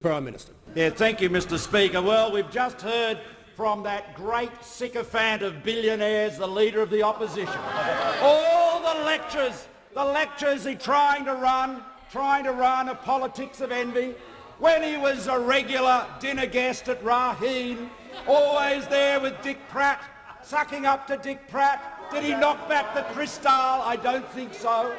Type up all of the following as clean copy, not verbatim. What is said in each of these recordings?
Prime Minister. Yeah, thank you, Mr Speaker. Well, we've just heard from that great sycophant of billionaires, the Leader of the Opposition. All the lectures he's trying to run a politics of envy. When he was a regular dinner guest at Raheen, always there with Dick Pratt, sucking up to Dick Pratt. Did he knock back the Cristal? I don't think so.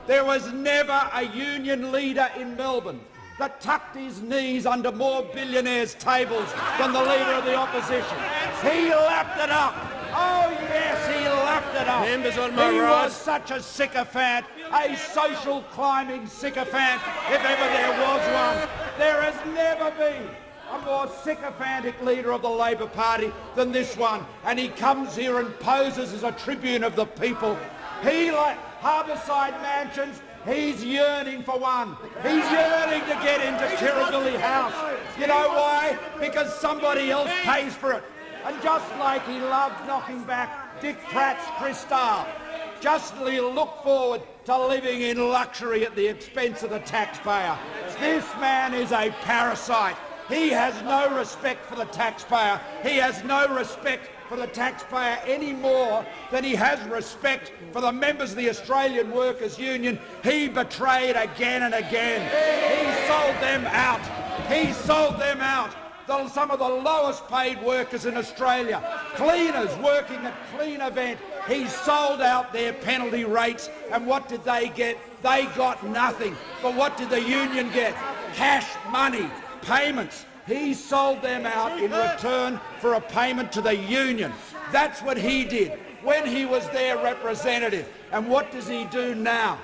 There was never a union leader in Melbourne that tucked his knees under more billionaires' tables than the Leader of the Opposition. He lapped it up. Oh yes, he lapped it up. Members on my he right. was such a sycophant, a social climbing sycophant, if ever there was one. There has never been a more sycophantic leader of the Labor Party than this one, and he comes here and poses as a tribune of the people. He, like Harbourside Mansions, he's yearning for one. He's yearning to get into Kirribilli House. You know why? Because somebody else pays for it. And just like he loved knocking back Dick Pratt's Cristal, justly look forward to living in luxury at the expense of the taxpayer. This man is a parasite. He has no respect for the taxpayer. He has no respect for the taxpayer any more than he has respect for the members of the Australian Workers' Union. He betrayed again and again. He sold them out. He sold them out. Some of the lowest paid workers in Australia, cleaners working at Clean Event, he sold out their penalty rates, and what did they get? They got nothing. But what did the union get? Cash money, payments. He sold them out in return for a payment to the union. That's what he did when he was their representative. And what does he do now?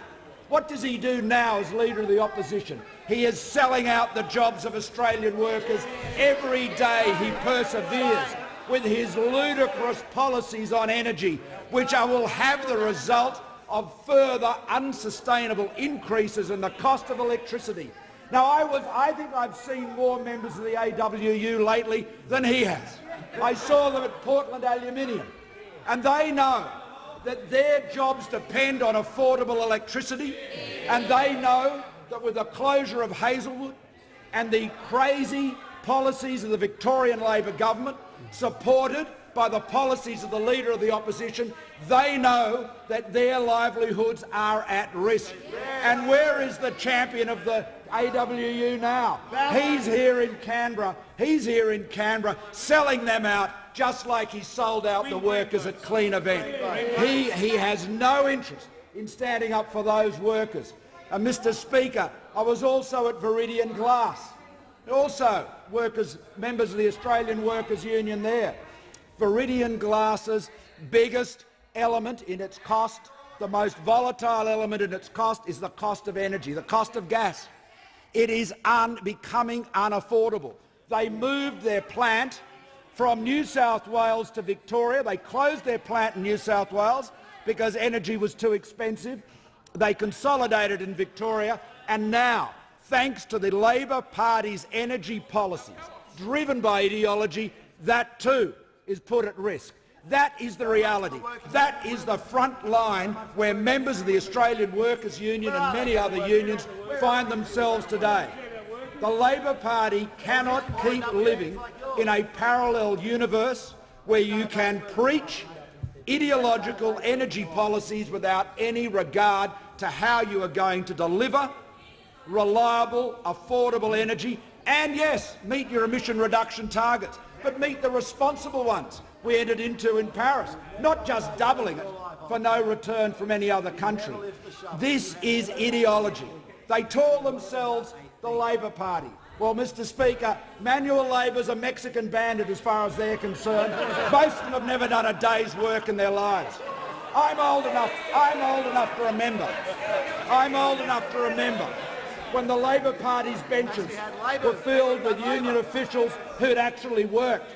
What does he do now as Leader of the Opposition? He is selling out the jobs of Australian workers. Every day he perseveres with his ludicrous policies on energy, which will have the result of further unsustainable increases in the cost of electricity. Now, I think I've seen more members of the AWU lately than he has. I saw them at Portland Aluminium, and they know that their jobs depend on affordable electricity, and they know that with the closure of Hazelwood and the crazy policies of the Victorian Labor government, supported by the policies of the Leader of the Opposition, they know that their livelihoods are at risk. And where is the champion of the AWU now? He's here in Canberra. He's here in Canberra selling them out just like he sold out the workers at Clean Event. He has no interest in standing up for those workers. And Mr Speaker, I was also at Viridian Glass, also members of the Australian Workers' Union there. Viridian Glass's biggest element in its cost, the most volatile element in its cost, is the cost of energy, the cost of gas. It is becoming unaffordable. They moved their plant from New South Wales to Victoria. They closed their plant in New South Wales because energy was too expensive. They consolidated in Victoria, and now, thanks to the Labor Party's energy policies, driven by ideology, that too is put at risk. That is the reality. That is the front line where members of the Australian Workers' Union and many other unions find themselves today. The Labor Party cannot keep living in a parallel universe where you can preach ideological energy policies without any regard to how you are going to deliver reliable, affordable energy, and yes, meet your emission reduction targets, but meet the responsible ones we entered into in Paris, not just doubling it for no return from any other country. This is ideology. They call themselves the Labor Party. Well, Mr Speaker, manual labour's a Mexican bandit as far as they're concerned. Most of them have never done a day's work in their lives. I'm old enough to remember when the Labor Party's benches were filled with union officials who'd actually worked.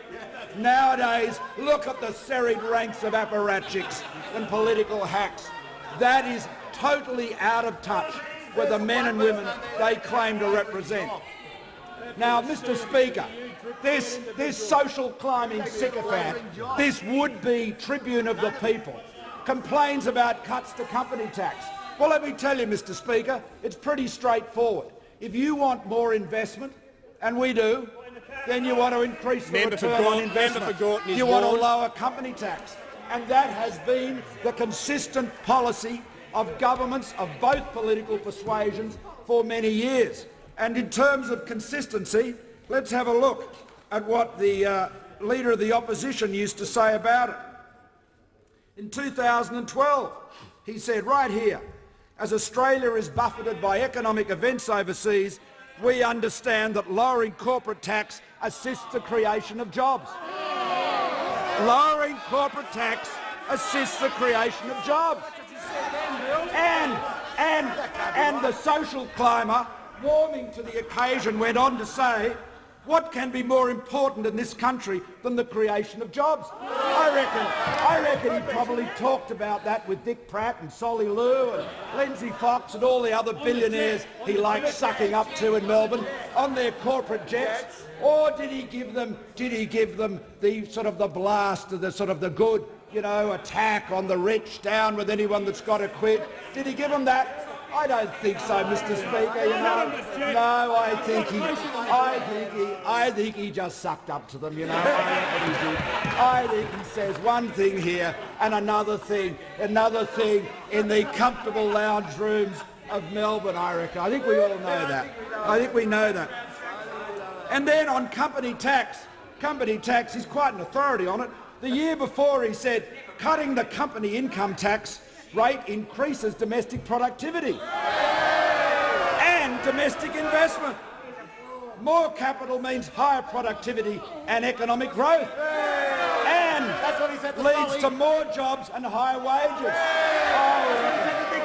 Nowadays, look at the serried ranks of apparatchiks and political hacks. That is totally out of touch with the men and women they claim to represent. Now, Mr Speaker, this social climbing sycophant, this would-be tribune of the people, complains about cuts to company tax. Well, let me tell you, Mr Speaker, it's pretty straightforward. If you want more investment and we do, then you want to increase the return on investment. You want to lower company tax. And that has been the consistent policy of governments of both political persuasions for many years. And in terms of consistency, let's have a look at what the Leader of the Opposition used to say about it. In 2012, he said right here, as Australia is buffeted by economic events overseas, we understand that lowering corporate tax assists the creation of jobs. Lowering corporate tax assists the creation of jobs. And the social climber, warming to the occasion, went on to say, what can be more important in this country than the creation of jobs? I reckon he probably talked about that with Dick Pratt and Solly Lew and Lindsay Fox and all the other billionaires he likes sucking up to in Melbourne on their corporate jets. Or did he give them the sort of the blast of the sort of the good, attack on the rich, down with anyone that's got to quit? Did he give them that? I don't think so, Mr. Speaker. No, I think he just sucked up to them. I think he says one thing here and another thing in the comfortable lounge rooms of Melbourne. I reckon. I think we all know that. I think we know that. And then on company tax, he's quite an authority on it. The year before he said cutting the company income tax rate increases domestic productivity and domestic investment. More capital means higher productivity and economic growth, and leads to more jobs and higher wages.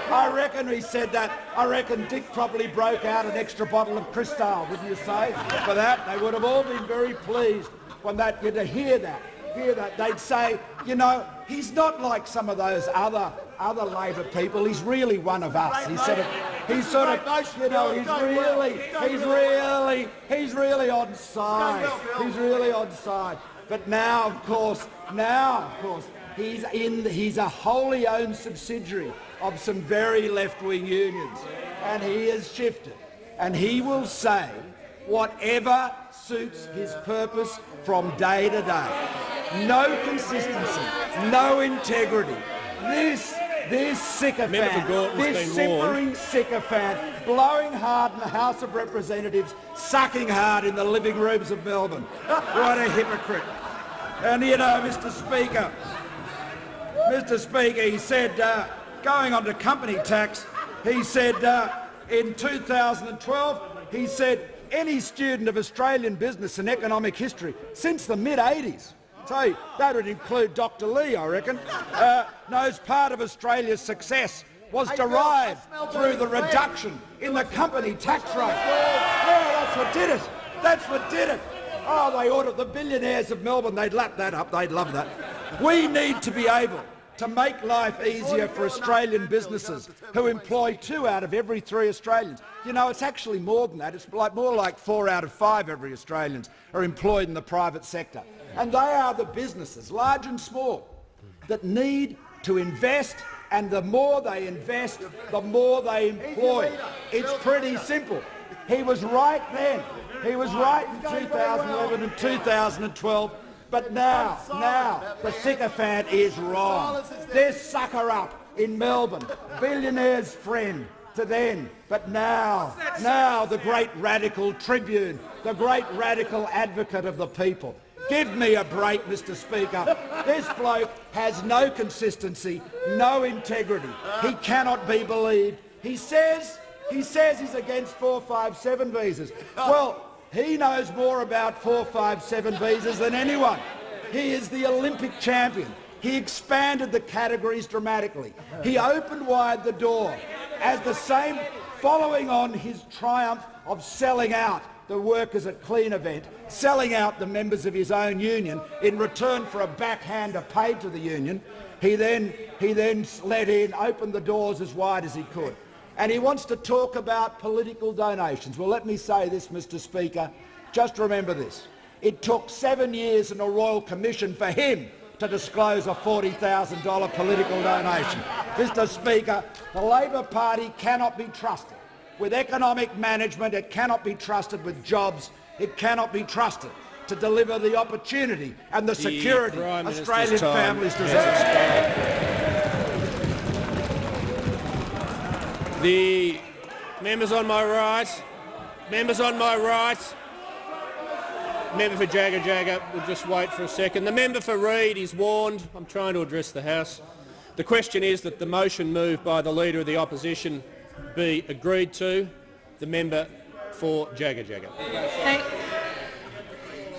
I reckon he said that. I reckon Dick probably broke out an extra bottle of Cristal, wouldn't you say? For that, they would have all been very pleased when to hear that. They'd say, he's not like some of those other Labor people. He's really one of us. He's really on side. He's really on side. But now, of course, he's a wholly owned subsidiary of some very left-wing unions, and he has shifted, and he will say whatever suits his purpose from day to day. No consistency, no integrity. This sycophant, this simpering sycophant, blowing hard in the House of Representatives, sucking hard in the living rooms of Melbourne. What a hypocrite. And Mr. Speaker, he said, going on to company tax, he said in 2012, he said, any student of Australian business and economic history since the mid-80s, so that would include Dr. Lee, I reckon, knows part of Australia's success was derived through the reduction in the company tax rate. Yeah, that's what did it. That's what did it. Oh, they ordered the billionaires of Melbourne. They'd lap that up. They'd love that. We need to be able to make life easier for Australian businesses who employ 2 out of every 3 Australians. It's actually more than that. It's more like 4 out of 5 every Australians are employed in the private sector. And they are the businesses, large and small, that need to invest, and the more they invest, the more they employ. It's pretty simple. He was right then. He was right in 2011 and 2012. But now, the sycophant is wrong. This sucker up in Melbourne, billionaire's friend to then. But now the great radical tribune, the great radical advocate of the people. Give me a break, Mr. Speaker. This bloke has no consistency, no integrity. He cannot be believed. He says he's against 457 visas. Well, he knows more about 457 visas than anyone. He is the Olympic champion. He expanded the categories dramatically. He opened wide the door as the same, following on his triumph of selling out the workers at Clean event, selling out the members of his own union in return for a backhander paid to the union. He then opened the doors as wide as he could. And he wants to talk about political donations. Well, let me say this, Mr. Speaker. Just remember this. It took 7 years and a Royal Commission for him to disclose a $40,000 political donation. Mr. Speaker, the Labor Party cannot be trusted with economic management. It cannot be trusted with jobs. It cannot be trusted to deliver the opportunity and the security Australian families deserve. The members on my right, member for Jagga Jagga, will just wait for a second. The member for Reid is warned. I'm trying to address the House. The question is that the motion moved by the Leader of the Opposition be agreed to. The member for Jagga Jagga.